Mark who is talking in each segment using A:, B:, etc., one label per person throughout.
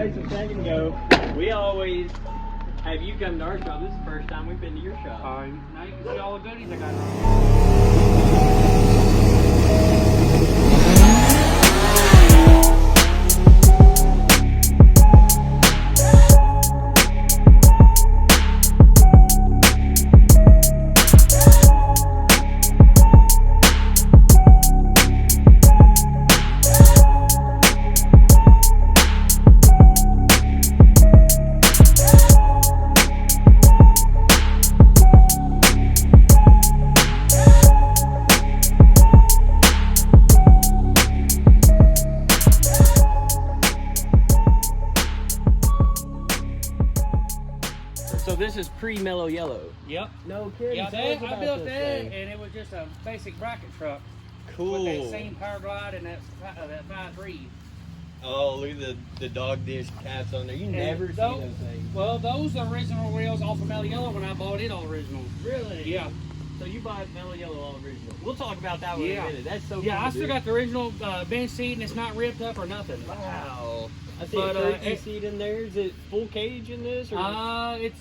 A: guys a second ago, we always have you come to our shop. This is the first time we've been to your shop.
B: Now you can see all the goodies I got on.
A: So this is pre-Mellow Yellow.
B: Yep.
A: No kidding.
B: Yeah,
A: Tell us
B: I
A: about
B: built
A: this
B: that,
A: thing.
B: and it was just a basic bracket truck.
A: Cool.
B: With that same power glide and that 5.3.
A: Oh, look at the dog dish caps on there. You never see those things.
B: Well, those are original rails off of Mello Yellow when I bought it all original.
A: Really?
B: Yeah.
A: So you bought Mellow Yellow all original. We'll talk about that one in a minute. That's so cool.
B: Yeah, I still got the original bench seat, and it's not ripped up or nothing.
A: Wow. I see
B: But,
A: a turkey seat in there. Is it full cage in this? Or?
B: It's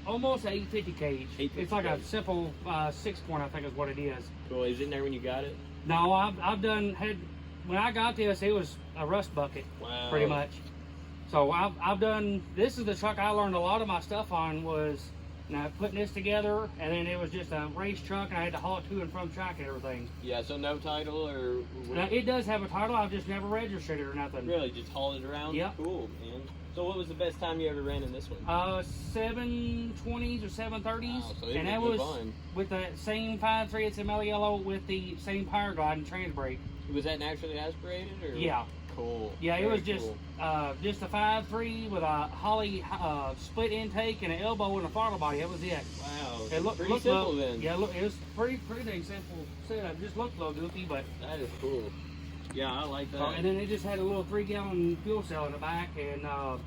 B: almost an 850 cage.
A: 850
B: it's like a
A: cage.
B: simple 6-point, I think is what it is.
A: Cool. Is it in there when you got it?
B: No, when I got this, it was a rust bucket,
A: Wow.
B: pretty much. So I've done, this is the truck I learned a lot of my stuff on was putting this together, and then it was just a race truck, and I had to haul it to and from track and everything.
A: Yeah, so no title or...
B: Now, it does have a title, I've just never registered it or nothing.
A: Really, just haul it around?
B: Yep.
A: Cool, man. So what was the best time you ever ran in this one?
B: 720s or 730s,
A: Wow, so
B: and that was with the same 5.3 it's in Mello Yellow with the same power glide and trans brake.
A: Was that naturally aspirated? Or?
B: Yeah.
A: Cool.
B: Yeah, it
A: Very
B: was just
A: cool.
B: just a 5.3 with a Holly split intake and an elbow and a throttle body. That was it.
A: Wow.
B: It looked
A: pretty simple
B: look,
A: then.
B: Yeah, look, it was pretty dang simple setup. Just looked a little goofy, but
A: That is cool. Yeah, I like that.
B: and then it just had a little 3-gallon fuel cell in the back and a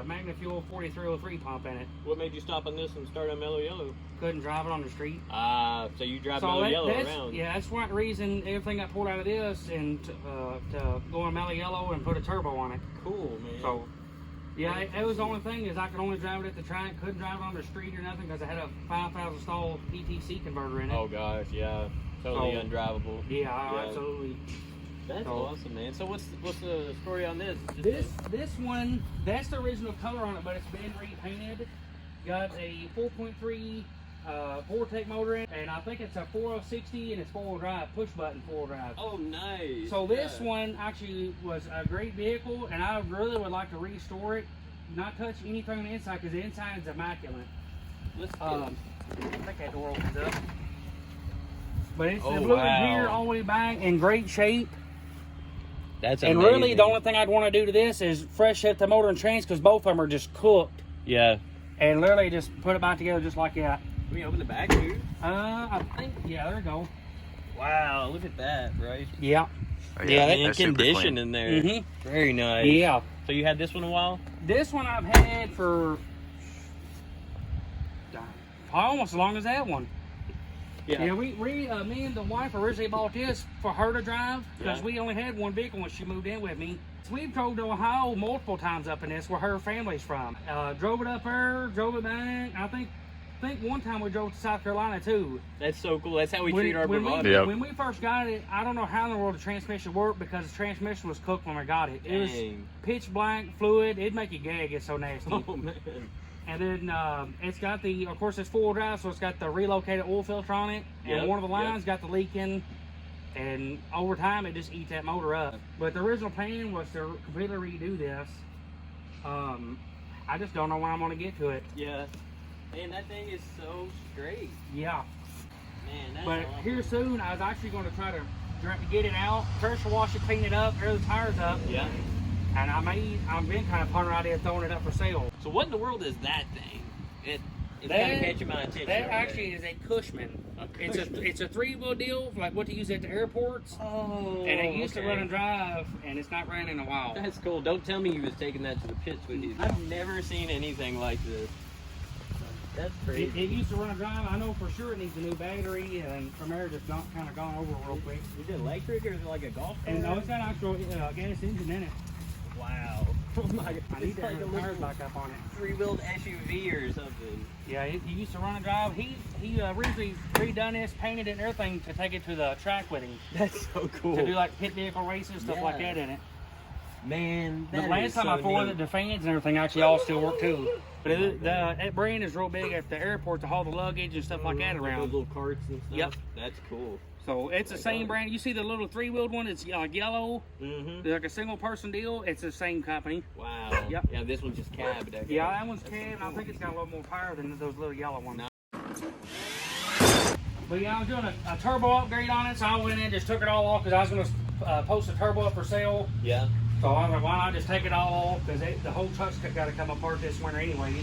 B: Magna Fuel 4303 pump in it.
A: What made you stop on this and start on Mellow Yellow?
B: Couldn't drive it on the street.
A: So you drive Mellow Yellow around.
B: Yeah, that's one reason everything got pulled out of this and to go on Mellow Yellow and put a turbo on it.
A: Cool, man.
B: So, yeah, it was the only thing is I could only drive it at the track, couldn't drive it on the street or nothing because I had a 5,000 stall ETC converter in it.
A: Oh gosh, yeah, totally undrivable.
B: Yeah, absolutely.
A: That's awesome, man. So what's the story on this?
B: This one, that's the original color on it, but it's been repainted. Got a 4.3 Vortec motor in, and I think it's a 4060 and it's 4-wheel drive, push button 4-wheel drive.
A: Oh, nice.
B: So this one actually was a great vehicle, and I really would like to restore it, not touch anything on the inside because the inside is immaculate.
A: Let's
B: I think that door opens up. But it's the blue gear all the way back in great shape.
A: That's
B: amazing. And really, the only thing I'd want to do to this is fresh up the motor and trans because both of them are just cooked.
A: Yeah.
B: And literally just put it back together just like that.
A: Can we open the back, dude?
B: I think, yeah, there we go.
A: Wow, look at that, right?
B: Yeah.
A: Oh, yeah, in condition in there.
B: Mm-hmm.
A: Very nice.
B: Yeah.
A: So you had this one a while?
B: This one I've had for almost as long as that one. Yeah, me and the wife originally bought this for her to drive because we only had one vehicle when she moved in with me. So we've drove to Ohio multiple times up in this where her family's from. Drove it up there, drove it back. I think one time we drove to South Carolina too.
A: That's so cool. That's how we treat our Bravado.
B: When we first got it, I don't know how in the world the transmission worked because the transmission was cooked when we got it. It was pitch black, fluid. It'd make you gag. It's so nasty.
A: Oh, man.
B: And then it's got of course it's 4-wheel drive, so it's got the relocated oil filter on it. And one of the lines got the leak in, and over time it just eats that motor up. But the original plan was to completely redo this. I just don't know when I'm going to get to it.
A: Yeah. Man, that thing is so straight.
B: Yeah.
A: Man, that's
B: awesome. Here soon, I was actually going to try to get it out, pressure wash it, clean it up, air the tires up. Yeah. And I've been kind of pondering idea of throwing it up for sale.
A: So what in the world is that thing? It's kind of catching my attention.
B: That actually is a Cushman. It's a 3-wheel deal, like what they use at the airports.
A: Oh,
B: and it used to run and drive, and it's not ran in a while.
A: That's cool. Don't tell me you was taking that to the pits with you. I've never seen anything like this. That's crazy.
B: It used to run and drive. I know for sure it needs a new battery, and from there just kind of gone over real quick.
A: Is it electric or is it like a golf car?
B: And no, it's got an actual gas engine in it.
A: Wow. Oh my god.
B: I need to
A: like
B: have the tires back up on it.
A: Three-wheeled SUV or something.
B: Yeah, he used to run and drive. He originally redone this, painted it and everything to take it to the track with him.
A: That's so cool.
B: To do like pit vehicle races, stuff like that in it.
A: Man,
B: the last time I poured it, the fans and everything actually all still work too. But that brand is real big at the airport to haul the luggage and stuff like that around.
A: Those little carts and stuff.
B: Yep.
A: That's cool.
B: So it's the same brand. You see the little three-wheeled one? It's like yellow. Like a single-person deal. It's the same company.
A: Wow.
B: Yep.
A: Yeah, this one's just cab.
B: Yeah, that one's cab, and I think it's got a little more power than those little yellow ones. But yeah, I was doing a turbo upgrade on it, so I went in and just took it all off because I was going to post a turbo up for sale.
A: Yeah.
B: So I was like, why not just take it all off? Because the whole truck's got to come apart this winter anyways.
A: Wow,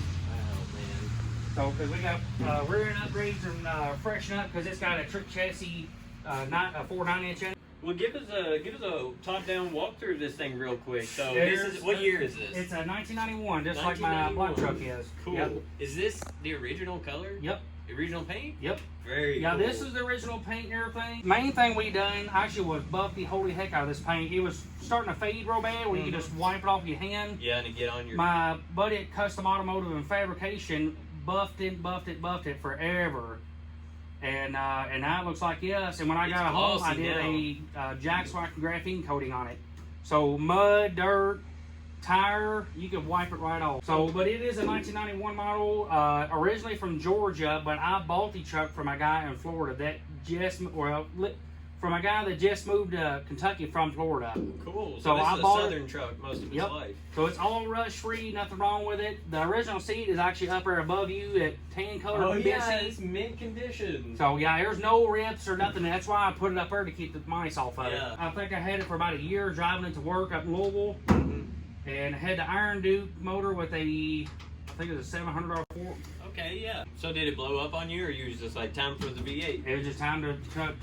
A: man.
B: So, because we got rear end upgrades and freshen up because it's got a trick chassis, not a 4.9-inch in it.
A: Well, give us a top-down walkthrough of this thing real quick. So, what year is this?
B: It's a 1991, just like my black truck is.
A: Cool.
B: Yep.
A: Is this the original color?
B: Yep.
A: The original paint?
B: Yep.
A: Very cool.
B: Yeah, this is the original paint and everything. Main thing we done actually was buff the holy heck out of this paint. It was starting to fade real bad where you could just wipe it off your hand.
A: Yeah, and to get on your...
B: My buddy at Custom Automotive and Fabrication buffed it forever. And now it looks like yes. And when I got it home, I did a Jack Swag graphene coating on it. So mud, dirt, tire, you can wipe it right off. So, but it is a 1991 model, originally from Georgia, but I bought the truck from a guy in Florida that from a guy that just moved to Kentucky from Florida.
A: Cool.
B: So
A: this
B: I
A: is a
B: bought
A: southern truck most of its life.
B: So it's all rust free, nothing wrong with it. The original seat is actually up there above you at tan color.
A: Oh yeah, it's mint condition.
B: So yeah, there's no rips or nothing. That's why I put it up there to keep the mice off of it. I think I had it for about a year driving it to work up in Louisville. And I had the Iron Duke motor with I think it was a $700 fork.
A: Okay, yeah. So did it blow up on you, or you was just like, time for the V8?
B: It was just time to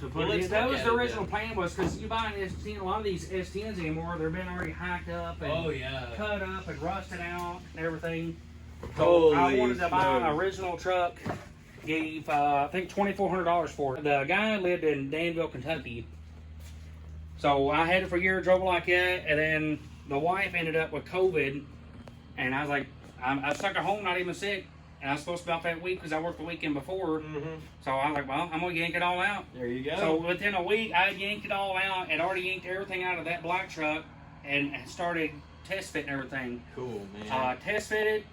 B: put it in. That was the original plan, was because you buy an S10, a lot of these S10s anymore, they've been already hacked up and cut up and rusted out and everything. So I wanted to buy an original truck. Gave, I think, $2,400 for it. The guy lived in Danville, Kentucky. So I had it for a year, drove it like that, and then the wife ended up with COVID, and I was like, I was stuck at home, not even sick, and I was supposed to be off that week because I worked the weekend before. So I was like, well, I'm gonna yank it all out.
A: There you go.
B: So within a week, I yanked it all out and already yanked everything out of that black truck and started test fitting everything.
A: Cool, man.
B: Test fitted.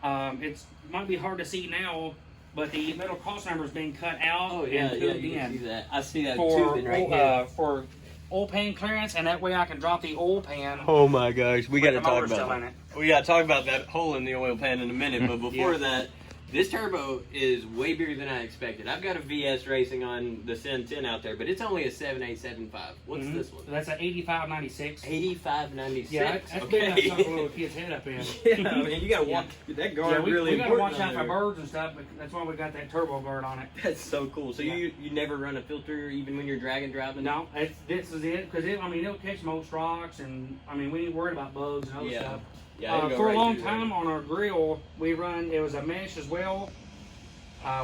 B: It might be hard to see now, but the metal cross member is being cut out.
A: Oh yeah,
B: and
A: you
B: tubed
A: can
B: in
A: see that. I see that
B: for
A: tubing right here.
B: For oil pan clearance, and that way I can drop the oil pan.
A: Oh my gosh, we got to talk about
B: that.
A: We got to talk about that hole in the oil pan in a minute, but before that, this turbo is way bigger than I expected. I've got a VS Racing on the S-10 out there, but it's only a 7875. What's this one?
B: So that's an 8596.
A: 8596.
B: Yeah, that's big enough to suck a little kid's head up in.
A: Yeah, man, you got to watch that guard really.
B: We got to watch
A: important
B: out for birds and stuff, but that's why we got that turbo guard on it.
A: That's so cool. So you never run a filter even when you're drag and driving?
B: No, this is it, because it'll catch most rocks, and I mean, we ain't worried about bugs and other stuff.
A: Yeah,
B: for a long time on our grill, it was a mesh as well.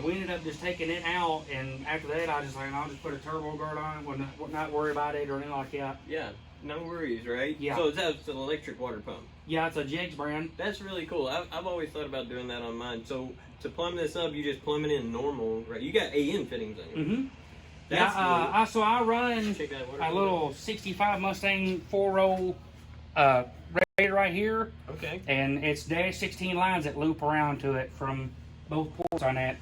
B: We ended up just taking it out, and after that, I'll just put a turbo guard on it, would not worry about it or anything like that.
A: Yeah, no worries, right?
B: Yeah.
A: So it's an electric water pump.
B: Yeah, it's a Jegs brand.
A: That's really cool. I've always thought about doing that on mine. So to plumb this up, you just plumb it in normal, right? You got AN fittings in it.
B: So I run a little 65 Mustang 4-row radiator right here.
A: Okay.
B: And it's dash 16 lines that loop around to it from both ports on that.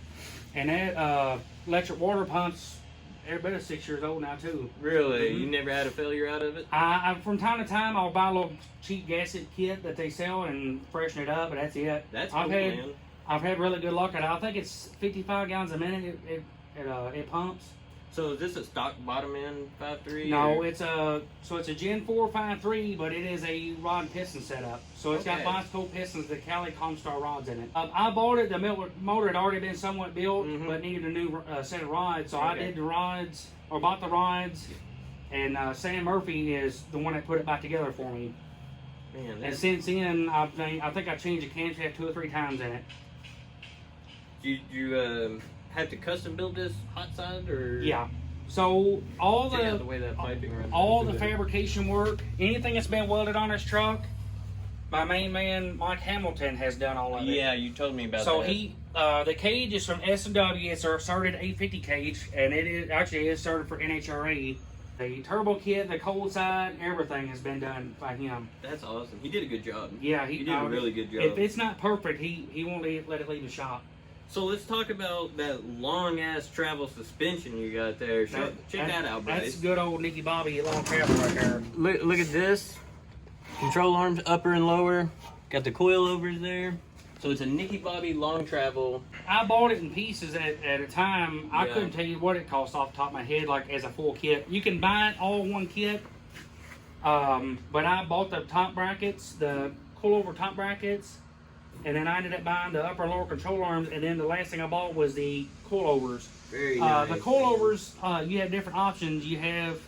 B: And that electric water pumps, every bit of 6 years old now too.
A: Really? You never had a failure out of it?
B: I from time to time I'll buy a little cheap gasket kit that they sell and freshen it up, but that's it.
A: That's cool, man.
B: I've had really good luck at it. I think it's 55 gallons a minute it pumps.
A: So is this a stock bottom end 5.3?
B: No, it's a Gen 4 5.3, but it is a rod piston setup. So it's got bicycle pistons, the Cali Comstar rods in it. I bought it. The motor had already been somewhat built, but needed a new set of rods. So I did the rods, or bought the rods, and Sam Murphy is the one that put it back together for me. Man, and since then, I think I changed the camshaft 2 or 3 times in it.
A: You have to custom build this hot side, or
B: so all the
A: way that piping runs,
B: all the fabrication work, anything that's been welded on this truck, my main man Mike Hamilton has done all of it.
A: Yeah, you told me about that.
B: So he, the cage is from S&W. It's our started 850 cage, and it is actually is started for NHRA. The turbo kit, the cold side, everything has been done by him.
A: That's awesome. He did a good job.
B: Yeah,
A: he did a really good job.
B: If it's not perfect, he won't let it leave the shop.
A: So let's talk about that long ass travel suspension you got there. Check that out, buddy.
B: That's good old Nicky Bobby long travel right there.
A: Look at this. Control arms upper and lower. Got the coilovers there. So it's a Nicky Bobby long travel.
B: I bought it in pieces at a time. I couldn't tell you what it cost off the top of my head, like as a full kit. You can buy it all one kit. But I bought the top brackets, the coilover top brackets, and then I ended up buying the upper and lower control arms, and then the last thing I bought was the coilovers.
A: Very nice.
B: The coilovers, you have different options. You have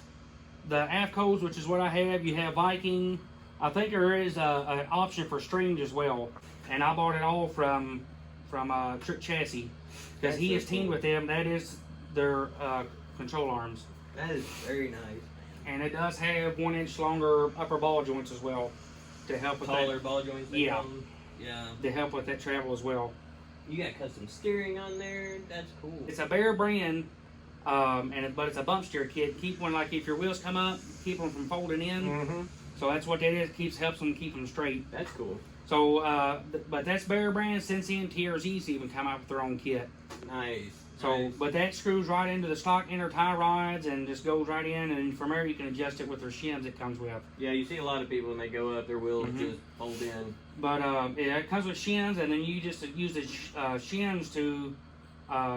B: the AFCOs, which is what I have. You have Viking. I think there is an option for strings as well. And I bought it all from Trick Chassis, because he is teamed with them. That is their control arms.
A: That is very nice.
B: And it does have 1 inch longer upper ball joints as well to help with
A: taller ball joints.
B: Yeah.
A: Yeah.
B: To help with that travel as well.
A: You got custom steering on there. That's cool.
B: It's a Bear brand, but it's a bump steer kit. Keep one, like if your wheels come up, keep them from folding in.
A: Mm-hmm.
B: So that's what that is. Helps them keep them straight.
A: That's cool.
B: So, but that's Bear brand. Since then, TRZ's even come out with their own kit.
A: Nice.
B: So,
A: nice.
B: But that screws right into the stock inner tie rods and just goes right in, and from there you can adjust it with their shims it comes with.
A: Yeah, you see a lot of people when they go up, their wheels just fold in.
B: But it comes with shims, and then you just use the shims to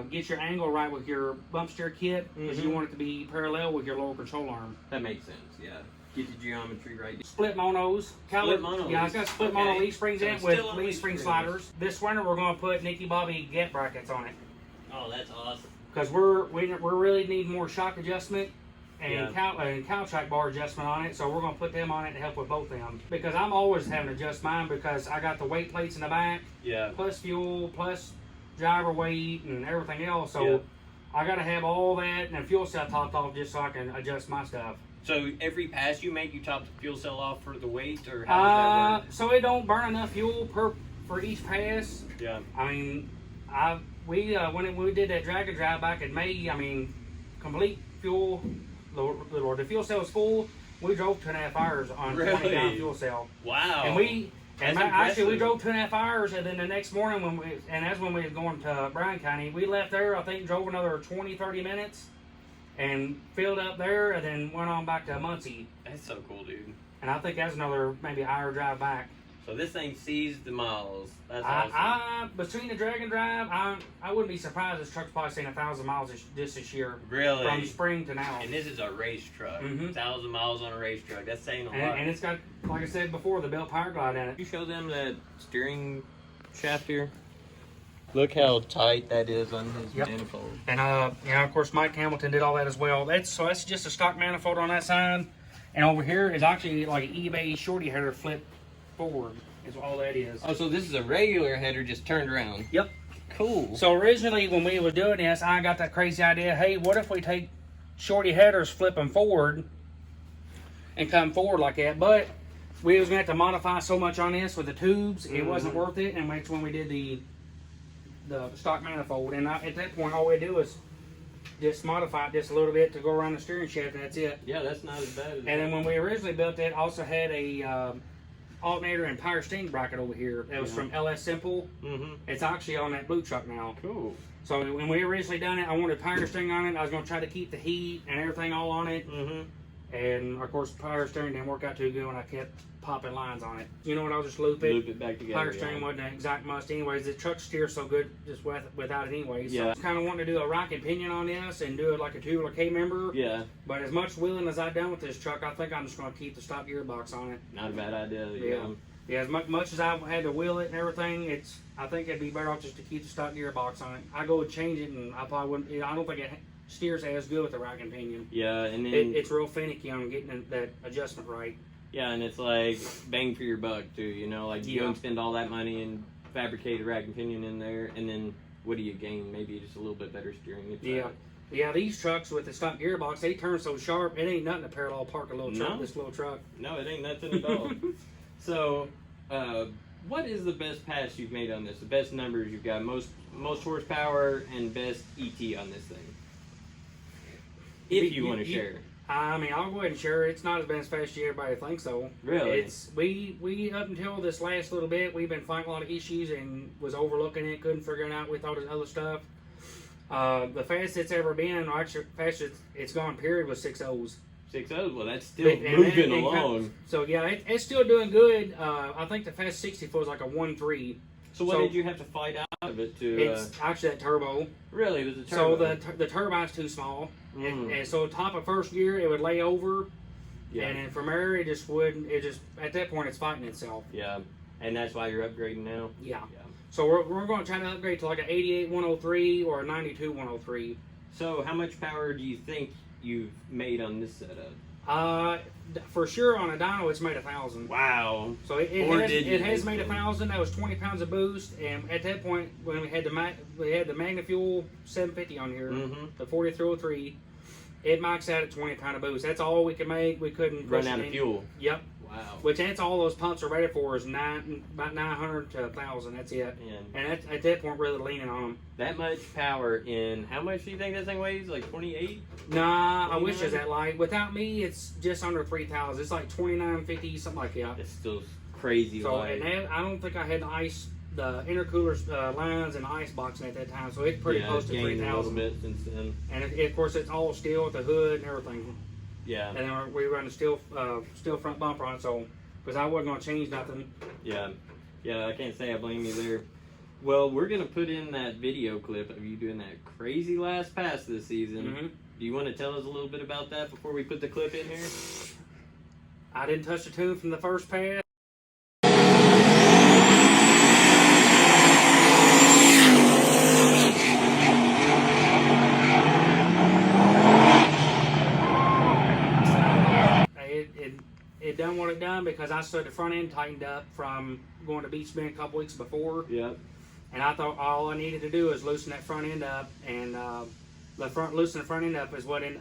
B: get your angle right with your bump steer kit, because you want it to be parallel with your lower control arm.
A: That makes sense, yeah. Get the geometry right.
B: Split monos.
A: Split monos.
B: Yeah, it's got split mono leaf springs in it with leaf spring
A: springs.
B: sliders. This winter we're going to put Nicky Bobby gap brackets on it.
A: Oh, that's awesome.
B: Because we really need more shock adjustment and cow track bar adjustment on it, so we're going to put them on it to help with both of them. Because I'm always having to adjust mine, because I got the weight plates in the back, plus fuel, plus driver weight and everything else. So I got to have all that and a fuel cell topped off just so I can adjust my stuff.
A: So every pass you make, you top the fuel cell off for the weight, or how does that work?
B: So it don't burn enough fuel for each pass.
A: Yeah.
B: I mean, when we did that drag and drive back in May, I mean, complete fuel. The fuel cell was full. We drove 2.5 hours on 20 gallon fuel cell.
A: Wow.
B: And we drove 2.5 hours, and then the next morning that's when we were going to Bryan County. We left there, I think, drove another 20-30 minutes. And filled up there, and then went on back to Muncie.
A: That's so cool, dude.
B: And I think that's another maybe hour drive back.
A: So this thing sees the miles. That's awesome.
B: Between the drag and drive, I wouldn't be surprised this truck's probably seen 1,000 miles this year.
A: Really?
B: From spring to now.
A: And this is a race truck. 1,000 miles on a race truck. That's saying a lot.
B: And it's got, like I said before, the belt power glide in it.
A: You show them that steering shaft here? Look how tight that is on his manifold.
B: And of course, Mike Hamilton did all that as well. That's just a stock manifold on that side. And over here is actually like an eBay shorty header flip forward. Is all that is.
A: Oh, so this is a regular header just turned around.
B: Yep.
A: Cool.
B: So originally, when we were doing this, I got that crazy idea. Hey, what if we take shorty headers, flip them forward, and come forward like that? But we was gonna have to modify so much on this with the tubes, it wasn't worth it. And that's when we did the stock manifold, and at that point all we do is just modify it just a little bit to go around the steering shaft, and that's it.
A: Yeah, that's not as bad as
B: And then when we originally built it, also had a alternator and power steering bracket over here that was from LS Simple. It's actually on that blue truck now.
A: Cool.
B: So when we originally done it, I wanted power steering on it. I was going to try to keep the heat and everything all on it. And of course, power steering didn't work out too good when I kept popping lines on it. You know what? I'll just loop it
A: back together.
B: Power steering wasn't an exact must anyways. The truck steers so good just without it anyways.
A: Yeah.
B: So I was kind of wanting to do a rack and pinion on this and do it like a tubular K-member.
A: Yeah.
B: But as much wheeling as I've done with this truck, I think I'm just going to keep the stock gearbox on it.
A: Not a bad idea.
B: Yeah, as much as I had to wheel it and everything, I think it'd be better off just to keep the stock gearbox on it. I go and change it, and I probably wouldn't. I don't think it steers as good with the rack and pinion.
A: Yeah, and then
B: it's real finicky on getting that adjustment right.
A: Yeah, and it's like bang for your buck too. You know, like you don't spend all that money and fabricate a rack and pinion in there, and then what do you gain? Maybe just a little bit better steering.
B: Yeah, these trucks with the stock gearbox, they turn so sharp. It ain't nothing to parallel park a little truck. This little truck.
A: No, it ain't nothing at all. So, What is the best pass you've made on this? The best numbers you've got, most horsepower, and best ET on this thing. If you want to share.
B: I mean, I'll go ahead and share. It's not as bad as fast as everybody thinks so.
A: Really?
B: It's we up until this last little bit, we've been finding a lot of issues and was overlooking it, couldn't figure it out. We thought it was other stuff. The fastest it's ever been, or actually fastest it's gone period, was 6.0s.
A: 6.0, well, that's still moving along.
B: So yeah, it's still doing good. I think the fast 64 is like a 1.3.
A: So what did you have to fight out of it to?
B: It's actually that turbo.
A: Really, it was a turbo.
B: So the turbine's too small, and so top of first gear it would lay over, and then from there it just wouldn't. It just at that point it's fighting itself.
A: Yeah, and that's why you're upgrading now.
B: Yeah. So we're going to try to upgrade to like an 88 103 or a 92 103.
A: So how much power do you think you've made on this setup?
B: For sure on a dyno it's made 1,000.
A: Wow.
B: So it has made 1,000. That was 20 pounds of boost, and at that point when we had the Magna Fuel 750 on here, the 4303, it maxed out at 20 pound of boost. That's all we could make. We couldn't
A: run out of fuel.
B: Yep.
A: Wow.
B: Which that's all those pumps are rated for is about 900 to 1,000. That's it. And at that point, really leaning on them.
A: That much power in how much do you think that thing weighs? Like 28?
B: Nah, 29? I wish it was that light. Without me, it's just under 3,000. It's like 2950, something like that.
A: It's still crazy light.
B: And I don't think I had the intercooler lines and ice boxing at that time, so it's pretty close to 3,000.
A: A little bit since then.
B: And of course, it's all steel with the hood and everything.
A: Yeah.
B: And then we run a steel front bumper on it, so because I wasn't going to change nothing.
A: Yeah. Yeah, I can't say I blame you there. Well, we're going to put in that video clip of you doing that crazy last pass this season. Do you want to tell us a little bit about that before we put the clip in here?
B: I didn't touch the tune from the first pass. It done what it done because I stood the front end tightened up from going to Beach Bend a couple weeks before.
A: Yeah.
B: And I thought all I needed to do is loosen that front end up, and loosen the front end up is what a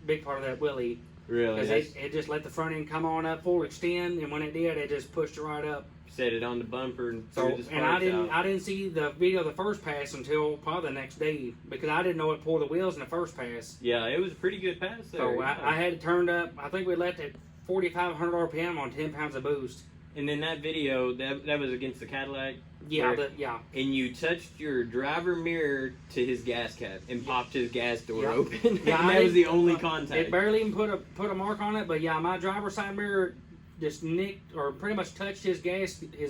B: big part of that wheelie.
A: Really?
B: Because it just let the front end come on up, full extend, and when it did, it just pushed it right up.
A: Set it on the bumper and
B: so. And I didn't see the video of the first pass until probably the next day because I didn't know it pulled the wheels in the first pass.
A: Yeah, it was a pretty good pass there.
B: So I had it turned up. I think we left it 4,500 RPM on 10 pounds of boost.
A: And then that video, that was against the Cadillac?
B: Yeah,
A: yeah. And you touched your driver mirror to his gas cap and popped his gas door open. Yeah, and that was the only contact.
B: It barely even put a mark on it, but yeah, my driver's side mirror just nicked or pretty much touched his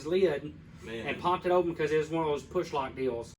B: lid and popped it open because it was one of those push lock deals.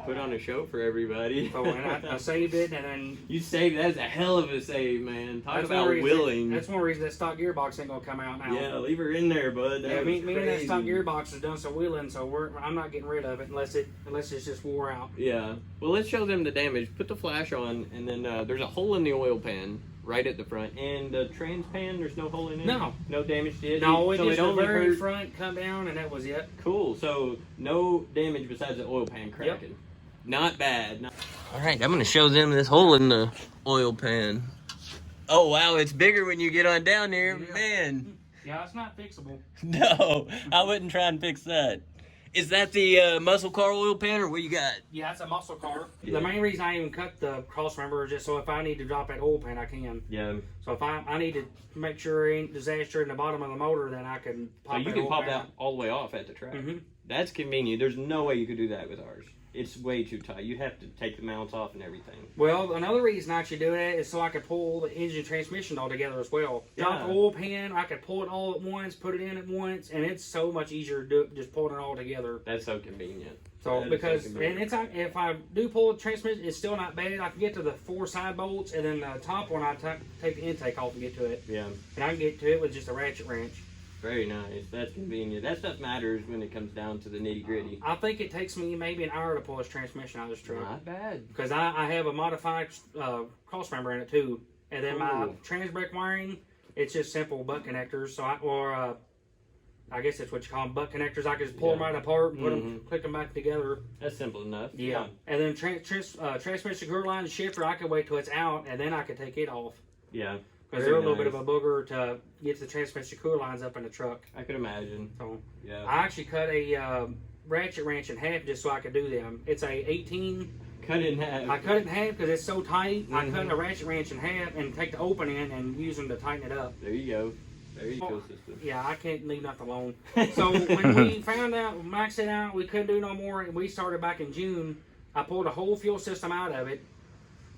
A: Put on a show for everybody.
B: Oh, and I saved it, and then
A: you saved. That's a hell of a save, man. Talk about willing.
B: That's one reason that stock gearbox ain't gonna come out now.
A: Yeah, leave her in there, bud.
B: Yeah, me and that stock gearbox has done some wheeling, so I'm not getting rid of it unless it's just wore out.
A: Yeah. Well, let's show them the damage. Put the flash on, and then there's a hole in the oil pan right at the front, and the trans pan. There's no hole in it. No damage to it.
B: No, so it only the very front come down, and that was it.
A: Cool. So no damage besides the oil pan cracking. Yep. Not bad. All right, I'm going to show them this hole in the oil pan. Oh, wow, it's bigger when you get on down there. Yeah. Man.
B: Yeah, it's not fixable.
A: No, I wouldn't try and fix that. Is that the muscle car oil pan, or what you got?
B: Yeah, it's a muscle car. Yeah. The main reason I even cut the cross member is just so if I need to drop that oil pan, I can.
A: Yeah.
B: So if I need to make sure it ain't disaster in the bottom of the motor, then I can pop that.
A: So you can pop that all the way off at the track. That's convenient. There's no way you could do that with ours. It's way too tight. You have to take the mounts off and everything.
B: Well, another reason I actually do that is so I could pull the engine transmission all together as well. Drop the oil pan, I could pull it all at once, put it in at once, and it's so much easier to do it just pulling it all together.
A: That's so convenient.
B: So because and it's if I do pull the transmission, it's still not bad. I can get to the 4 side bolts, and then the top one I take the intake off and get to it.
A: Yeah.
B: And I can get to it with just a ratchet wrench.
A: Very nice. That's convenient. That stuff matters when it comes down to the nitty gritty.
B: I think it takes me maybe an hour to pull this transmission out of this truck.
A: Not bad.
B: Because I have a modified cross member in it too, and then my trans brake wiring, it's just simple butt connectors. So I guess that's what you call them, butt connectors. I can just pull them right apart and put them, click them back together.
A: That's simple enough.
B: Yeah. And then transmission cooler line and shifter, I can wait till it's out, and then I can take it off.
A: Yeah.
B: Because they're a little bit of a booger to get the transmission cooler lines up in the truck.
A: I could imagine.
B: So,
A: yeah.
B: I actually cut a ratchet wrench in half just so I could do them. It's a 18.
A: Cut it in half.
B: I cut it in half because it's so tight. I cut a ratchet wrench in half and take the opening and use them to tighten it up.
A: There you go. There you go, sister.
B: Yeah, I can't leave nothing alone. So when we found out, maxed it out, we couldn't do no more, and we started back in June, I pulled a whole fuel system out of it,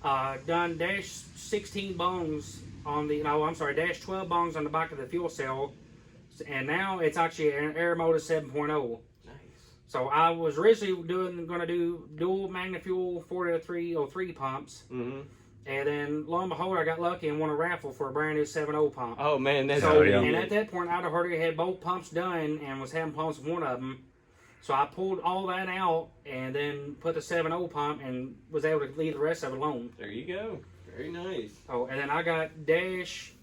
B: done dash 16 bungs on the, dash 12 bungs on the back of the fuel cell, and now it's actually an Air Motor 7.0.
A: Nice.
B: So I was originally going to do dual Magna-Fuel 4303 pumps. And then, lo and behold, I got lucky and won a raffle for a brand new 7.0 pump.
A: Oh, man, that's
B: so. And at that point, I'd already had both pumps done and was having problems with one of them. So I pulled all that out and then put the 7.0 pump and was able to leave the rest of it alone.
A: There you go. Very nice.
B: Oh, and then I got 4-gauge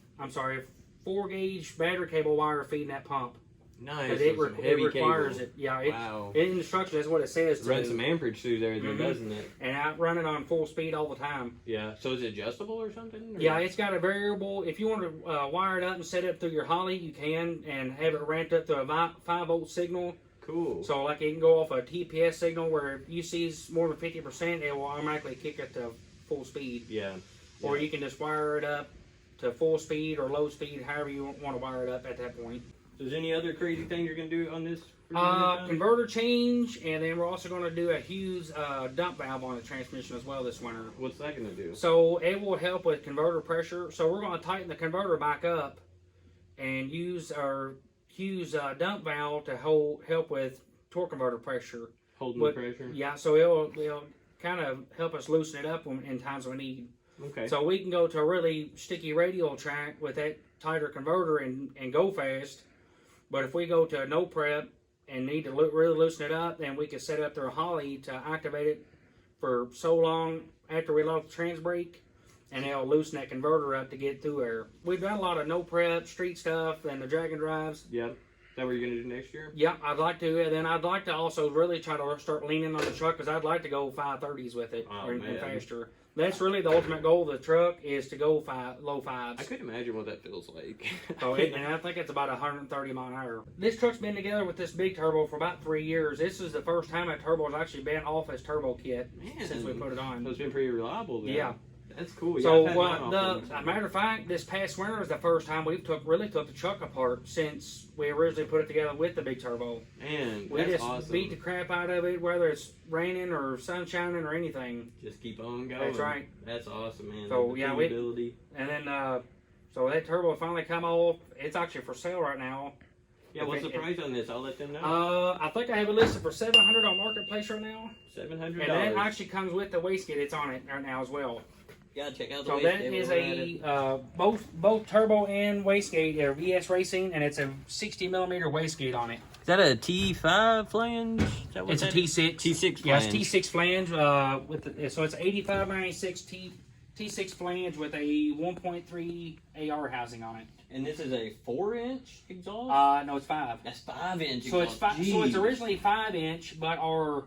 B: battery cable wire feeding that pump.
A: Nice.
B: It requires
A: cable.
B: it. Yeah.
A: Wow.
B: In the instructions, that's what it says.
A: Run some amperage through there, doesn't it?
B: And I run it on full speed all the time.
A: Yeah. So is it adjustable or something? Or?
B: Yeah, it's got a variable. If you want to wire it up and set it up through your Holly, you can, and have it ramped up to a 5-volt signal.
A: Cool.
B: So like it can go off a TPS signal where if you see more than 50%, it will automatically kick it to full speed.
A: Yeah.
B: Or you can just wire it up to full speed or low speed, however you want to wire it up at that point.
A: So is there any other crazy thing you're going to do on this?
B: Converter change, and then we're also going to do a Hughes dump valve on the transmission as well this winter.
A: What's that going to do?
B: So it will help with converter pressure. So we're going to tighten the converter back up and use our Hughes dump valve to help with torque converter pressure.
A: Holding the pressure?
B: Yeah, so it'll kind of help us loosen it up in times we need.
A: Okay.
B: So we can go to a really sticky radial track with that tighter converter and go fast. But if we go to no prep and need to really loosen it up, then we can set up their Holly to activate it for so long after we lock the trans brake, and it'll loosen that converter up to get through there. We've done a lot of no prep, street stuff, and the drag and drives.
A: Yep. Is that what you're going to do next year?
B: Yeah, I'd like to. And then I'd like to also really try to start leaning on the truck because I'd like to go 530s with it and faster. That's really the ultimate goal of the truck is to go low fives.
A: I couldn't imagine what that feels like.
B: And I think it's about 130 mile an hour. This truck's been together with this big turbo for about 3 years. This is the first time that turbo has actually been off its turbo kit since we put it on.
A: So it's been pretty reliable then. Yeah. That's cool.
B: So, as a matter of fact, this past winter is the first time we really took the truck apart since we originally put it together with the big turbo.
A: Man,
B: we just awesome. Beat the crap out of it, whether it's raining or sun shining or anything.
A: Just keep on going.
B: That's right.
A: That's awesome, man.
B: So and then so that turbo finally come off. It's actually for sale right now.
A: Yeah, what's the price on this? I'll let them know.
B: I think I have it listed for $700 on Marketplace right now.
A: $700.
B: And that actually comes with the wastegate. It's on it right now as well.
A: Yeah, check out the
B: wastegate. So that is both turbo and wastegate are VS Racing, and it's a 60mm wastegate on it.
A: Is that a T5 flange?
B: It's a T6.
A: T6 flange.
B: Yes, T6 flange. So it's 8596 T6 flange with a 1.3 AR housing on it.
A: And this is a 4-inch exhaust?
B: No, it's 5.
A: That's 5-inch
B: so
A: exhaust.
B: So it's originally 5-inch, but our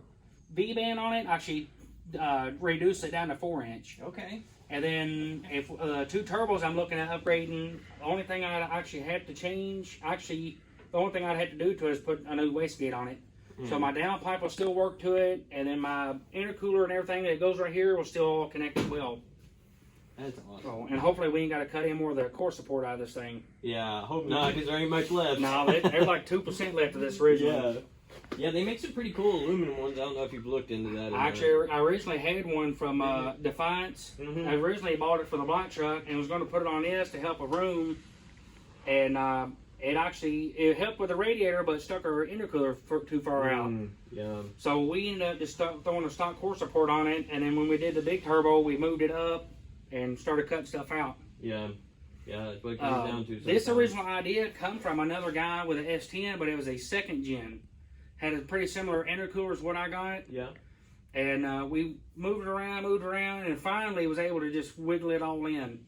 B: V-band on it actually reduced it down to 4-inch.
A: Okay.
B: And then if 2 turbos I'm looking at upgrading, the only thing I actually have to change, the only thing I'd have to do to it is put a new wastegate on it. So my downpipe will still work to it, and then my intercooler and everything that goes right here will still all connect as well.
A: That's awesome.
B: So, and hopefully we ain't got to cut any more of the core support out of this thing.
A: Yeah, I hope not, because there ain't much left.
B: No, there's like 2% left of this original.
A: Yeah. Yeah, they make some pretty cool aluminum ones. I don't know if you've looked into that.
B: Actually, I originally had one from Defiance. I originally bought it for the black truck and was going to put it on this to help a room. And it helped with the radiator, but stuck our intercooler too far out.
A: Yeah. So
B: we ended up just throwing a stock core support on it. And then when we did the big turbo, we moved it up and started cutting stuff out.
A: Yeah. Yeah, that's what it comes down to.
B: This original idea come from another guy with an S-10, but it was a 2nd gen. Had a pretty similar intercooler as what I got.
A: Yeah. And
B: we moved it around, and finally was able to just wiggle it all in.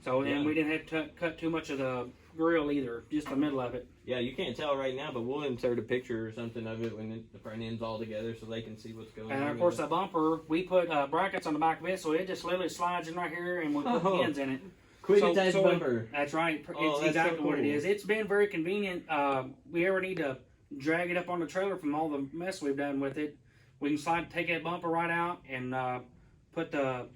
B: So and we didn't have to cut too much of the grill either, just the middle of it.
A: Yeah, you can't tell right now, but we'll insert a picture or something of it when the front end's all together so they can see what's going on.
B: And of course, the bumper, we put brackets on the back of it, so it just literally slides in right here, and we put pins in it.
A: Quick attach bumper.
B: That's right. It's exactly what it is. It's been very convenient. We ever need to drag it up on the trailer from all the mess we've done with it, we can take that bumper right out and put the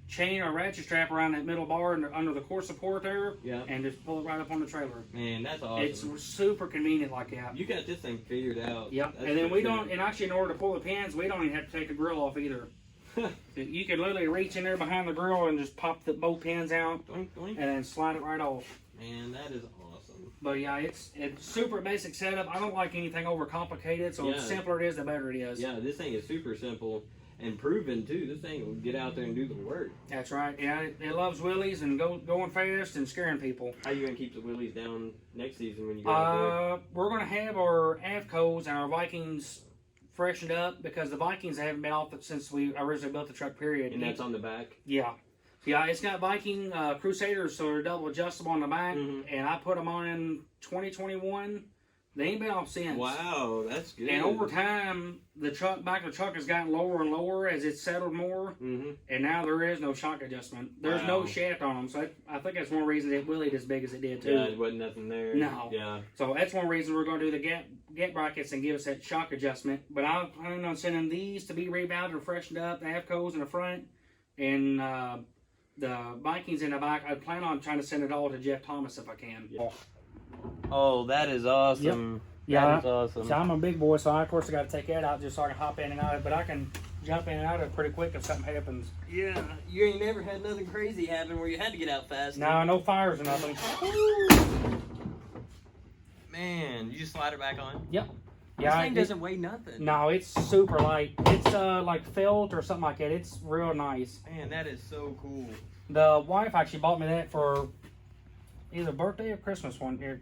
B: chain or ratchet strap around that middle bar under the core support there, and just pull it right up on the trailer.
A: Man, that's awesome.
B: It's super convenient like that.
A: You got this thing figured out.
B: Yep. And then we don't, and actually in order to pull the pins, we don't even have to take the grill off either. You can literally reach in there behind the grill and just pop the both pins out,
A: doink, doink,
B: and then slide it right off.
A: Man, that is awesome.
B: But yeah, it's super basic setup. I don't like anything overcomplicated, so the simpler it is, the better it is.
A: Yeah, this thing is super simple and proven too. This thing will get out there and do the work. That's
B: right. Yeah, it loves wheelies and going fast and scaring people.
A: How are you gonna keep the wheelies down next season when you go out there?
B: We're gonna have our Avcos and our Vikings freshened up because the Vikings haven't been off since we originally built the truck. Period.
A: And that's on the back.
B: Yeah. Yeah, it's got Viking Crusaders, so they're double adjustable on the back, and I put them on in 2021. They ain't been off since.
A: Wow, that's good.
B: And over time, the back of the truck has gotten lower and lower as it's settled more, and now there is no shock adjustment. There's no shaft on them, so I think that's one reason it wheelied as big as it did too.
A: Yeah, there wasn't nothing there.
B: No.
A: Yeah.
B: So that's one reason we're going to do the gap brackets and give us that shock adjustment. But I'm planning on sending these to be remounted and freshened up, the Avcos in the front, and the Vikings in the back. I plan on trying to send it all to Jeff Thomas if I can.
A: Yeah. Oh, that is awesome. Yep.
B: Yeah,
A: that is awesome.
B: So I'm a big boy, so of course I got to take that out just so I can hop in and out of it. But I can jump in and out of it pretty quick if something happens.
A: Yeah, you ain't never had nothing crazy happen where you had to get out fast.
B: No fires or nothing.
A: Man, you just slide it back on?
B: Yep.
A: Yeah, this thing doesn't weigh nothing.
B: No, it's super light. It's like felt or something like that. It's real nice.
A: Man, that is so cool.
B: The wife actually bought me that for either birthday or Christmas one year,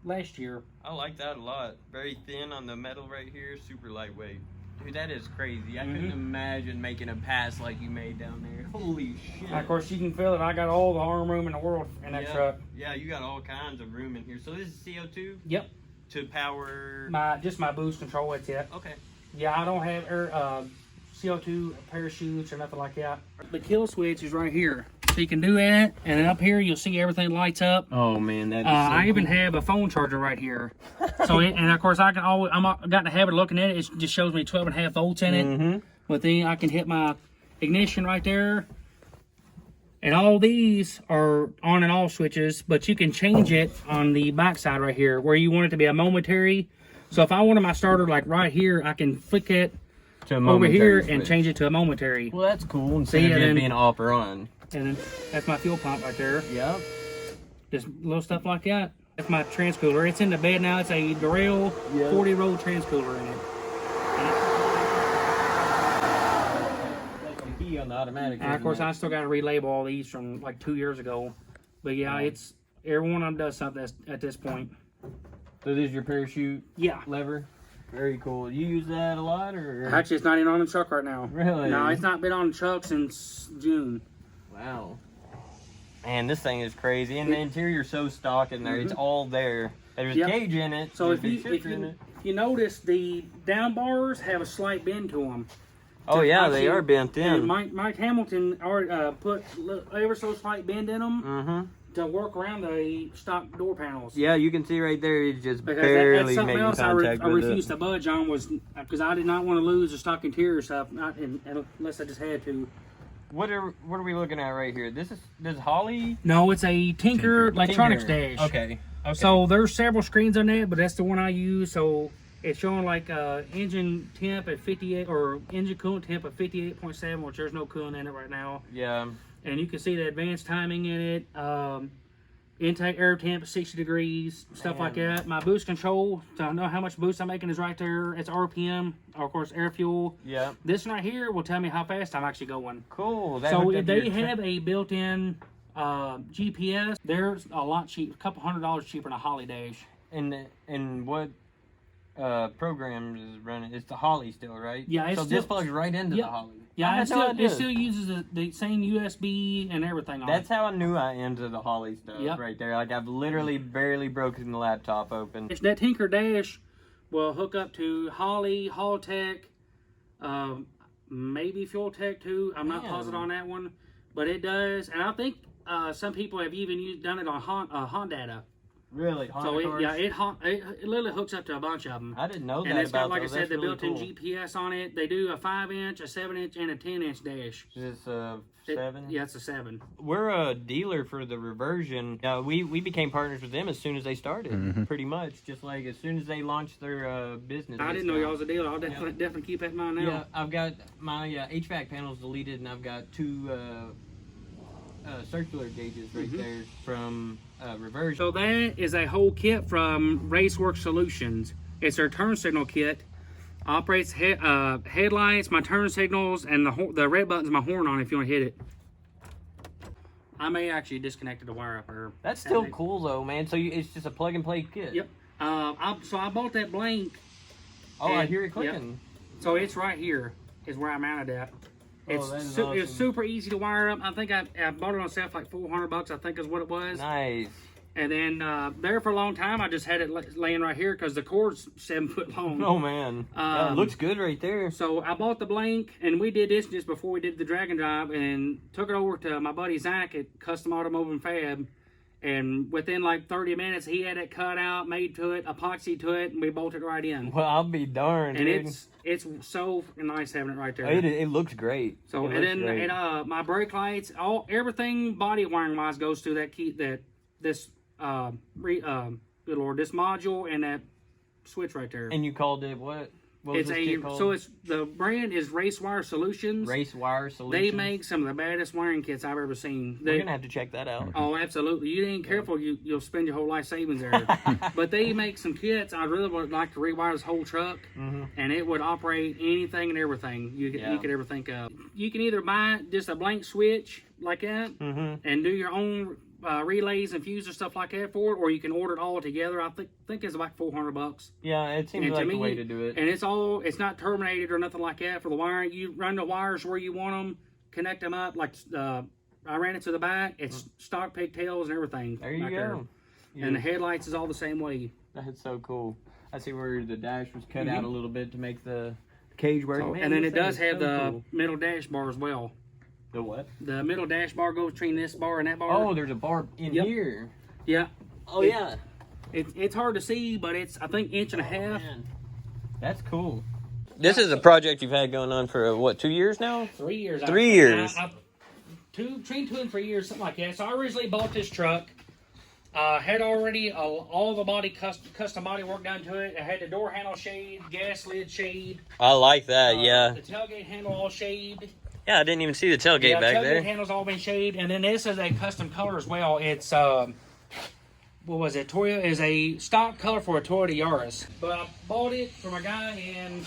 B: last year.
A: I like that a lot. Very thin on the metal right here, super lightweight. Dude, that is crazy. I couldn't imagine making a pass like you made down there. Holy shit.
B: And of course, you can feel it. I got all the arm room in the world in that truck.
A: Yeah, you got all kinds of room in here. So this is CO2?
B: Yep.
A: To power?
B: Just my boost control, that's it.
A: Okay.
B: Yeah, I don't have CO2 parachutes or nothing like that. The kill switch is right here. So you can do that, and then up here you'll see everything lights up.
A: Oh man, that is so
B: I even
A: cool.
B: have a phone charger right here. So and of course I can always I got the habit of looking at it. It just shows me 12.5 volts in it. But then I can hit my ignition right there. And all these are on and off switches, but you can change it on the back side right here where you want it to be a momentary. So if I wanted my starter like right here, I can flick it over here and change it to a momentary.
A: Well, that's cool. Instead of it being off or on.
B: And then that's my fuel pump right there.
A: Yep.
B: Just little stuff like that. That's my transcooler. It's in the bed now. It's a Durrell 40-row transcooler in it.
A: That's the key on the automatic.
B: And of course, I still got to relabel all these from like 2 years ago. But yeah, it's every one of them does something at this point.
A: So this is your parachute lever? Very cool. You use that a lot, or?
B: Actually, it's not even on the truck right now.
A: Really?
B: No, it's not been on the truck since June.
A: Wow. Man, this thing is crazy. And the interior's so stock in there. It's all there. There's a cage in it.
B: So if you notice, the down bars have a slight bend to them.
A: Oh yeah, they are bent in.
B: Mike Hamilton put ever so slight bend in them to work around the stock door panels.
A: Yeah, you can see right there. It's just barely making contact with it.
B: I refused to budge on was because I did not want to lose the stock interior stuff, unless I just had to.
A: What are we looking at right here? This is Holly?
B: No, it's a Tinker electronics dash.
A: Okay.
B: So there's several screens on that, but that's the one I use. So it's showing like engine temp at 58 or engine coolant temp at 58.7, which there's no coolant in it right now.
A: Yeah.
B: And you can see the advanced timing in it. Intake air temp 60 degrees, stuff like that. My boost control, to know how much boost I'm making, is right there. It's RPM, of course, air fuel.
A: Yeah.
B: This one right here will tell me how fast I'm actually going.
A: Cool.
B: So they have a built-in GPS. They're a lot cheap, a couple $100 cheaper than a Holly Dash.
A: And what program is running. It's the Holly still, right?
B: Yeah, it's
A: so
B: still,
A: this plugs right into the Holly.
B: Yeah, it still uses the same USB and everything on
A: That's how I knew I into the Holly stuff right there. Like, I've literally barely broken the laptop open.
B: That Tinker Dash will hook up to Holly, Haltech, maybe Fuel Tech too. I'm not positive on that one, but it does. And I think some people have even done it on Honda.
A: Really?
B: So it literally hooks up to a bunch of them.
A: I didn't know that.
B: And it's got,
A: about
B: like
A: those.
B: I said,
A: That's
B: the
A: really
B: built-in
A: cool.
B: GPS on it. They do a 5-inch, a 7-inch, and a 10-inch dash.
A: Is this 7?
B: Yeah, it's a 7.
A: We're a dealer for the reversion. We became partners with them as soon as they started, pretty much. Just like as soon as they launched their business.
B: I didn't know y'all was a dealer. I'll definitely keep that in mind now.
A: Yeah, I've got my HVAC panels deleted, and I've got 2 circular gauges right there from reversion.
B: So that is a whole kit from Raceworks Solutions. It's their turn signal kit. Operates headlights, my turn signals, and the red button's my horn on if you want to hit it. I may actually disconnect the wire up there.
A: That's still cool though, man. So it's just a plug and play kit.
B: Yep. So I bought that blank.
A: Oh, I hear it clicking.
B: Yep. So it's right here is where I mounted it. It's it's super easy to wire up. I think I bought it on sale for like $400. I think is what it was.
A: Nice.
B: And then there for a long time, I just had it laying right here because the cord's 7 foot long.
A: Oh man, it looks good right there.
B: So I bought the blank, and we did this just before we did the drag and drive, and took it over to my buddy Zach at Custom Automotive and Fab. And within like 30 minutes, he had it cut out, made to it, epoxy to it, and we bolted right in.
A: Well, I'll be darned.
B: And
A: dude.
B: it's so nice having it right there.
A: It looks great.
B: So my brake lights, everything body wiring wise goes through that key this module and that switch right there.
A: And you called it what? What was this kit called?
B: So the brand is Racewire Solutions.
A: Racewire Solutions.
B: They make some of the baddest wiring kits I've ever seen.
A: We're gonna have to check that out.
B: Oh, absolutely. You ain't careful, you'll spend your whole life savings there. But they make some kits. I really would like to rewire this whole truck, and it would operate anything and everything you could ever think of. You can either buy just a blank switch like that and do your own relays and fuses, stuff like that for it, or you can order it all together. I think it's about $400.
A: Yeah, it seems like the way to do it.
B: And it's not terminated or nothing like that for the wiring. You run the wires where you want them, connect them up. Like I ran it to the back. It's stock pigtails and everything.
A: There you go.
B: Yeah. And the headlights is all the same way.
A: That's so cool. I see where the dash was cut out a little bit to make the cage work.
B: So, and then it does have the middle dash bar as well.
A: The what?
B: The middle dash bar goes between this bar and that bar.
A: Oh, there's a bar in here.
B: Yeah.
A: Oh, yeah.
B: It's hard to see, but it's, I think, 1.5 inches.
A: Man. That's cool. This is a project you've had going on for, what, 2 years now?
B: 3 years.
A: 3 years.
B: Between 2 and 3 years, something like that. So I originally bought this truck. Had already all the custom body work done to it. It had the door handle shade, gas lid shade.
A: I like that, yeah.
B: The tailgate handle all shaved.
A: Yeah, I didn't even see the tailgate back there.
B: The tailgate handle's all been shaved, and then this is a custom color as well. It's what was it? Toyota is a stock color for a Toyota Yaris. But I bought it from a guy in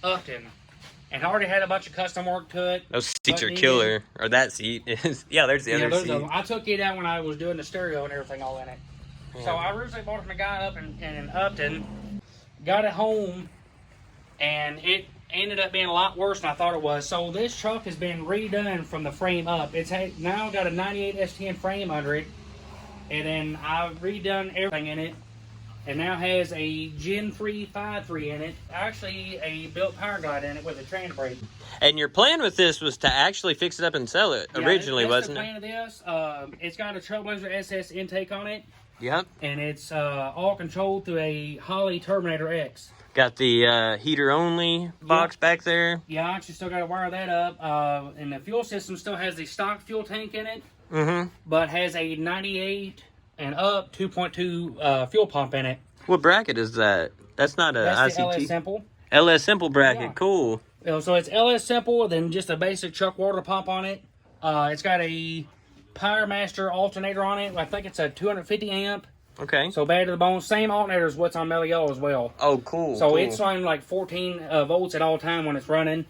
B: Upton, and I already had a bunch of custom work to it.
A: Those seats are killer, or that seat is. Yeah, there's the other seat.
B: I took it out when I was doing the stereo and everything all in it. Yeah. So I originally bought it from a guy up in Upton, got it home, and it ended up being a lot worse than I thought it was. So this truck has been redone from the frame up. It's now got a 98 S-10 frame under it, and then I've redone everything in it, and now has a Gen 3 5.3 in it. Actually, a built power glide in it with a trans brake.
A: And your plan with this was to actually fix it up and sell it originally, wasn't it?
B: That's the plan of this. It's got a Trailblazer SS intake on it.
A: Yep.
B: And it's all controlled through a Holley Terminator X.
A: Got the heater only box back there.
B: Yeah, I actually still got to wire that up. And the fuel system still has the stock fuel tank in it, but has a 98 and up 2.2 fuel pump in it.
A: What bracket is that? That's not a
B: That's
A: ICT.
B: the LS Simple.
A: LS Simple bracket,
B: Yeah.
A: cool.
B: So it's LS Simple, then just a basic truck water pump on it. It's got a Power Master alternator on it. I think it's a 250 amp.
A: Okay.
B: So bad to the bone. Same alternator as what's on Mello Yellow as well.
A: Oh, cool.
B: So
A: cool.
B: it's running like 14 volts at all time when it's running.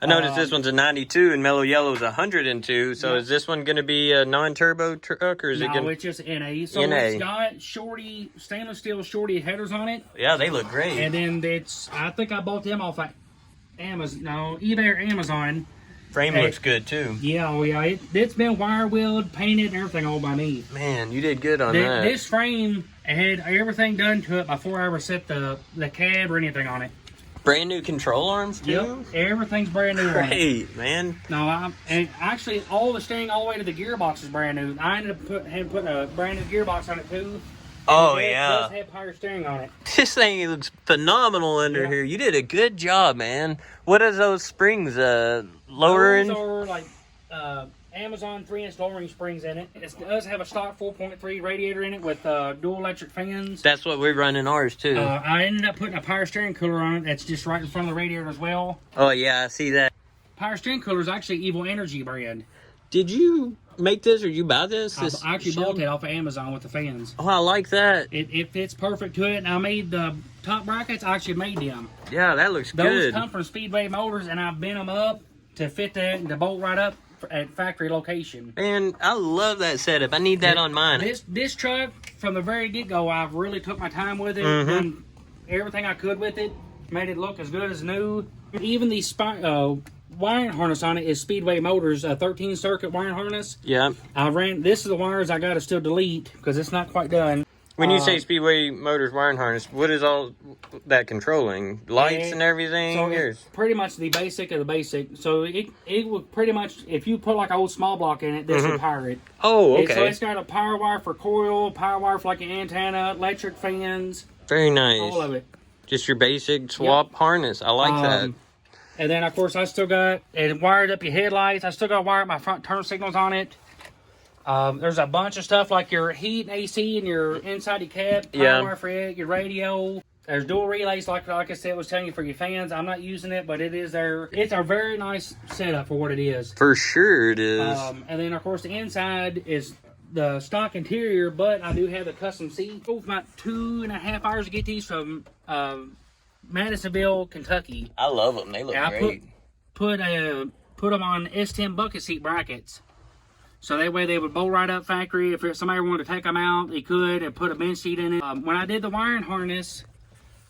A: I noticed this one's a 92 and Mellow Yellow's 102. So is this one going to be a non-turbo truck or is it going to...
B: No, it's just NA. So it's got stainless steel shorty headers on it.
A: Yeah, they look great.
B: And then I think I bought them off eBay or Amazon.
A: Frame looks good too.
B: Yeah, oh yeah. It's been wire wheeled, painted, and everything all by me.
A: Man, you did good on that.
B: This frame had everything done to it before I ever set the cab or anything on it.
A: Brand new control arms too?
B: Yep, everything's brand new.
A: Great, man.
B: No, and actually all the steering all the way to the gearbox is brand new. I ended up putting a brand new gearbox on it too.
A: Oh,
B: It
A: yeah.
B: does have power steering on it.
A: This thing looks phenomenal under here. You did a good job, man. What are those springs? Lowering?
B: Those are like Amazon 3-inch lowering springs in it. It does have a stock 4.3 radiator in it with dual electric fans.
A: That's what we're running ours, too.
B: I ended up putting a power steering cooler on it that's just right in front of the radiator as well.
A: Oh, yeah, I see that.
B: Power steering cooler is actually Evil Energy brand.
A: Did you make this or you buy this?
B: I actually bought it off of Amazon with the fans.
A: Oh, I like that.
B: It fits perfect to it. And I made the top brackets. I actually made them.
A: Yeah, that looks good.
B: Those come from Speedway Motors, and I bent them up to fit that and to bolt right up at factory location.
A: Man, I love that setup. I need that on mine.
B: This truck, from the very get-go, I've really took my time with it, done everything I could with it, made it look as good as new. Even the wiring harness on it is Speedway Motors, a 13-circuit wiring harness.
A: Yeah.
B: This is the wires I got to still delete because it's not quite done.
A: When you say Speedway Motors wiring harness, what is all that controlling? Lights and everything?
B: So it's pretty much the basic of the basic. So it would pretty much, if you put like an old small block in it, this would power it.
A: Oh, okay.
B: So it's got a power wire for coil, power wire for like an antenna, electric fans.
A: Very nice.
B: All of it.
A: Just your basic swap harness. I like that.
B: And then, of course, I still got it wired up your headlights. I still got to wire up my front turn signals on it. There's a bunch of stuff like your heat and AC and your inside your cab, power wire for it, your radio. There's dual relays, like I said, I was telling you, for your fans. I'm not using it, but it is there. It's a very nice setup for what it is.
A: For sure it is.
B: And then, of course, the inside is the stock interior, but I do have the custom seat. It took about 2.5 hours to get these from Madisonville, Kentucky.
A: I love them. They look great.
B: Put them on S-10 bucket seat brackets. So that way they would bolt right up factory. If somebody wanted to take them out, they could, and put a bench seat in it. When I did the wiring harness,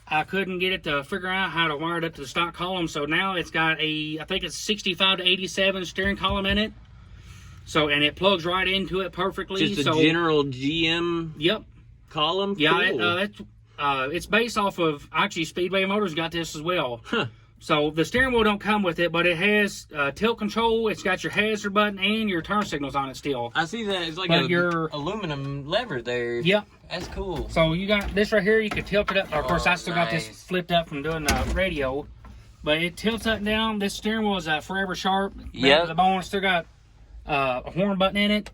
B: I couldn't get it to figure out how to wire it up to the stock column. So now it's got I think it's 65 to 87 steering column in it. So, and it plugs right into it perfectly.
A: Just a general GM column?
B: Yeah,
A: cool.
B: It's based off of, actually, Speedway Motors got this as well.
A: Huh.
B: So the steering wheel don't come with it, but it has tilt control. It's got your hazard button and your turn signals on it still.
A: I see that. It's like your aluminum lever there.
B: Yep.
A: That's cool.
B: So you got this right here. You can tilt it up. Of course, I still got this flipped up from doing the radio. But it tilts up and down. This steering wheel is forever sharp. Yeah. The bone. Still got a horn button in it.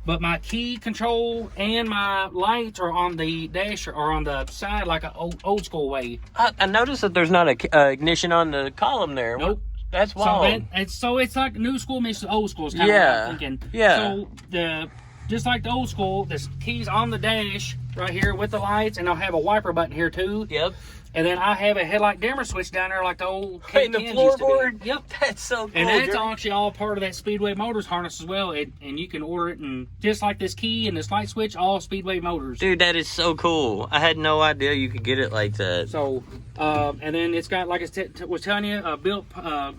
B: But my key control and my lights are on the dash or on the side like an old school way.
A: I noticed that there's not a ignition on the column there.
B: Nope.
A: That's wild.
B: So it's like new school mixed with old school. Is kind of what I'm thinking.
A: Yeah.
B: So just like the old school, this key's on the dash right here with the lights, and I'll have a wiper button here too.
A: Yep.
B: And then I have a headlight dimmer switch down there like the old
A: K10s in the floorboard.
B: Yep.
A: That's so cool.
B: And that's actually all part of that Speedway Motors harness as well. And you can order it, and just like this key and this light switch, all Speedway Motors.
A: Dude, that is so cool. I had no idea you could get it like that.
B: So, and then it's got, like I was telling you, built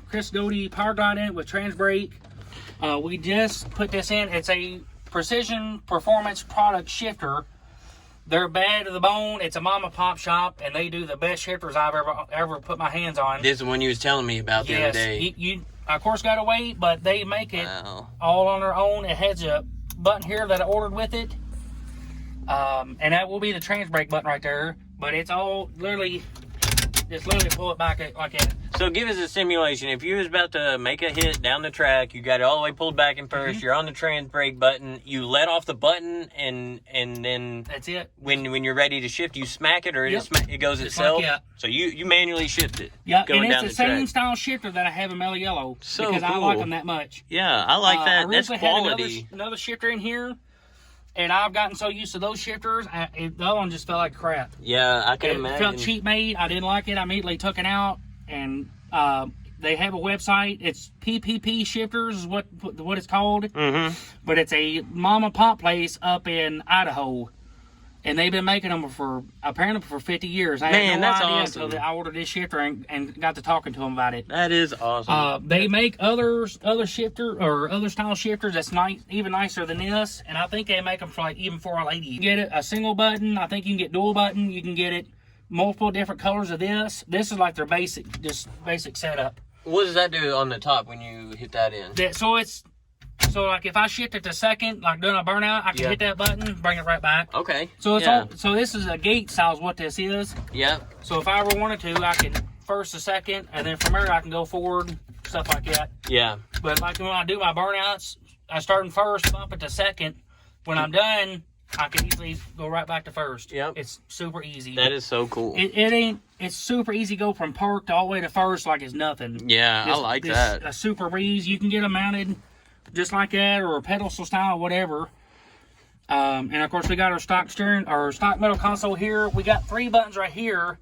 B: Chris Godey power glide in it with trans brake. We just put this in. It's a Precision Performance product shifter. They're bad to the bone. It's a mom and pop shop, and they do the best shifters I've ever put my hands on.
A: This is the one you was telling me about the other day.
B: You of course got to wait, but they make it all on their own. It has a button here that I ordered with it, and that will be the trans brake button right there. But it's all literally pull it back like that.
A: So give us a simulation. If you was about to make a hit down the track, you got it all the way pulled back in 1st, you're on the trans brake button, you let off the button, and then
B: that's it.
A: When you're ready to shift, you smack it, or it goes itself.
B: Like,
A: so you manually shift it.
B: Yeah, and it's the same style shifter that I have in Mellow Yellow.
A: So
B: because
A: cool.
B: I like them that much.
A: Yeah, I like that. That's quality.
B: Had another shifter in here. And I've gotten so used to those shifters, the other one just felt like crap.
A: Yeah, I can imagine.
B: It felt cheap made. I didn't like it. I immediately took it out, and they have a website. It's PPP Shifters is what it's called. But it's a mom and pop place up in Idaho. And they've been making them apparently for 50 years. I had no idea
A: awesome.
B: until I ordered this shifter and got to talking to them about it.
A: That is awesome.
B: They make other style shifters that's even nicer than this, and I think they make them for even for a lady. You can get it a single button. I think you can get dual button. You can get it multiple different colors of this. This is like their basic setup.
A: What does that do on the top when you hit that in?
B: So like if I shift it to second, like doing a burnout, I can hit that button, bring it right back.
A: Okay.
B: So it's so this is a gate style is what this is.
A: Yep.
B: So if I ever wanted to, I can first to second, and then from there I can go forward, stuff like that.
A: Yeah.
B: But like when I do my burnouts, I start in first, bump it to second. When I'm done, I can easily go right back to first.
A: Yep.
B: It's super easy.
A: That is so cool.
B: It's super easy to go from park to all the way to first like it's nothing.
A: Yeah, I like that.
B: A super breeze. You can get them mounted just like that, or a pedestal style, whatever. And of course we got our stock metal console here. We got 3 buttons right here.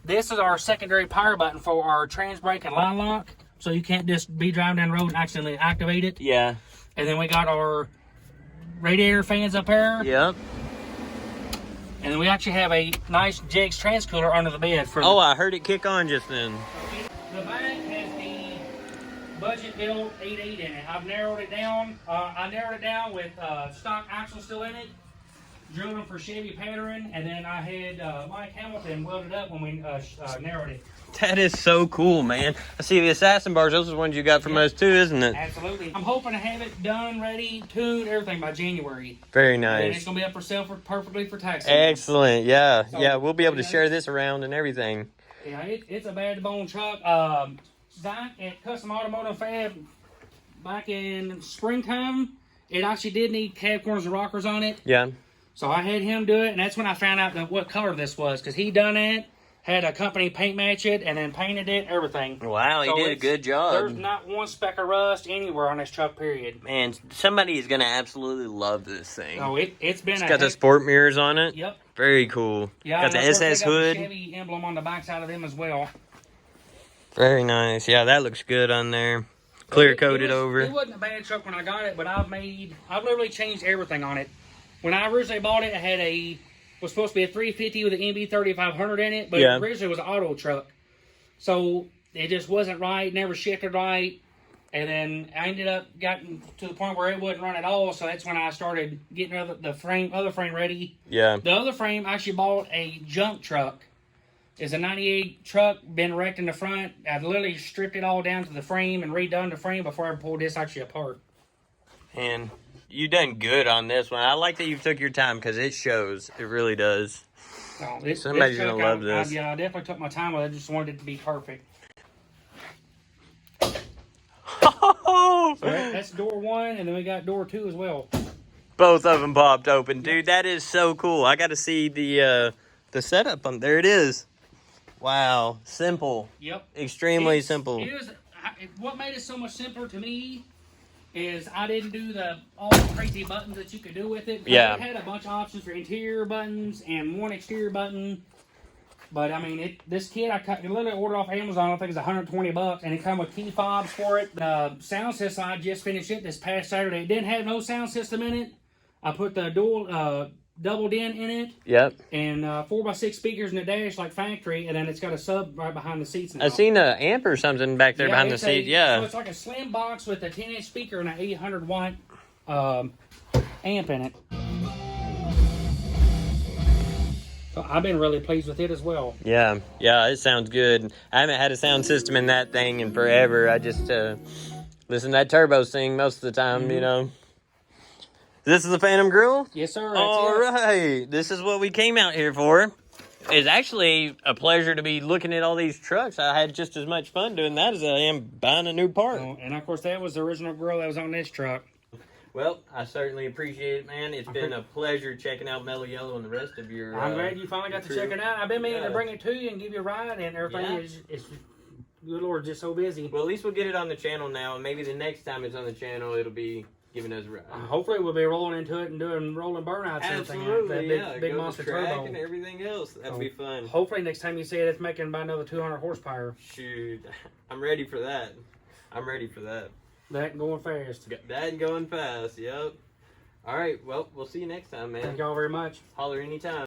B: This is our secondary power button for our trans brake and line lock, so you can't just be driving down the road and accidentally activate it.
A: Yeah.
B: And then we got our radiator fans up there.
A: Yep.
B: And then we actually have a nice Jigs trans cooler under the bed.
A: I heard it kick on just then.
B: The back has the budget built 8.8 in it. I've narrowed it down. I narrowed it down with stock axle still in it. Drilled them for Chevy pattern, and then I had Mike Hamilton welded up when we narrowed it.
A: That is so cool, man. I see the assassin bars. Those are the ones you got from us too, isn't it?
B: Absolutely. I'm hoping to have it done, ready, tuned, everything by January.
A: Very
B: And
A: nice.
B: it's going to be up for sale perfectly for tax.
A: Excellent. Yeah.
B: So,
A: yeah, we'll be able to share this around and everything.
B: Yeah, it's a bad bone truck. Back at Custom Automotive Fab back in springtime, it actually did need cab corners and rockers on it.
A: Yeah.
B: So I had him do it, and that's when I found out what color this was, because he done it, had a company paint match it, and then painted it, everything.
A: Wow, he did a good job.
B: There's not one speck of rust anywhere on this truck, period.
A: Man, somebody is going to absolutely love this thing.
B: Oh, it's been
A: It's got the sport mirrors on it.
B: Yep.
A: Very cool.
B: Yeah,
A: got the
B: and of course
A: SS
B: they got
A: hood.
B: the Chevy emblem on the backside of them as well.
A: Very nice. Yeah, that looks good on there. Clear coated over.
B: It wasn't a bad truck when I got it, but I've literally changed everything on it. When I originally bought it, it was supposed to be a 350 with an MB 3500 in it, but it originally was an auto truck. So it just wasn't right, never shifted right. And then I ended up getting to the point where it wouldn't run at all, so that's when I started getting other frame ready.
A: Yeah.
B: The other frame, I actually bought a junk truck. It's a 98 truck, been wrecked in the front. I literally stripped it all down to the frame and redone the frame before I pulled this actually apart.
A: And you done good on this one. I like that you took your time because it shows. It really does. Somebody's going to love this.
B: Yeah, I definitely took my time with it. I just wanted it to be perfect. So that's door 1, and then we got door 2 as well.
A: Both of them popped open. Dude, that is so cool. I got to see the setup on there. It is. Wow. Simple.
B: Yep.
A: Extremely simple.
B: What made it so much simpler to me is I didn't do all the crazy buttons that you could do with it.
A: Yeah.
B: It had a bunch of options for interior buttons and one exterior button. But I mean, this kit I literally ordered off Amazon. I think it's $120, and it come with key fobs for it. The sound system, I just finished it this past Saturday. It didn't have no sound system in it. I put the double din in it.
A: Yep.
B: And 4x6 speakers in the dash like factory, and then it's got a sub right behind the seats now.
A: I seen an amp or something back there behind the seat. Yeah.
B: So it's like a slim box with a 10-inch speaker and an 800 watt amp in it. So I've been really pleased with it as well.
A: Yeah, it sounds good. I haven't had a sound system in that thing in forever. I just listen to that turbo sing most of the time, you know. This is the Phantom Grill?
B: Yes, sir.
A: All right. This is what we came out here for. It's actually a pleasure to be looking at all these trucks. I had just as much fun doing that as I am buying a new part.
B: And, of course, that was the original grill that was on this truck.
A: Well, I certainly appreciate it, man. It's been a pleasure checking out Mellow Yellow and the rest of your
B: I'm glad you finally got to check it out. I've been meaning to bring it to you and give you a ride and everything. It's good Lord, just so busy.
A: Well, at least we'll get it on the channel now. Maybe the next time it's on the channel, it'll be giving us a ride.
B: Hopefully we'll be rolling into it and doing rolling burnouts and everything.
A: Absolutely,
B: That big
A: go
B: monster
A: to track
B: turbo.
A: and everything else. That'd be fun.
B: Hopefully next time you see it, it's making about another 200 horsepower.
A: Shoot, I'm ready for that. I'm ready for that.
B: That and going fast.
A: That and going fast, yep. All right, well, we'll see you next time, man.
B: Thank y'all very much.
A: Holler anytime.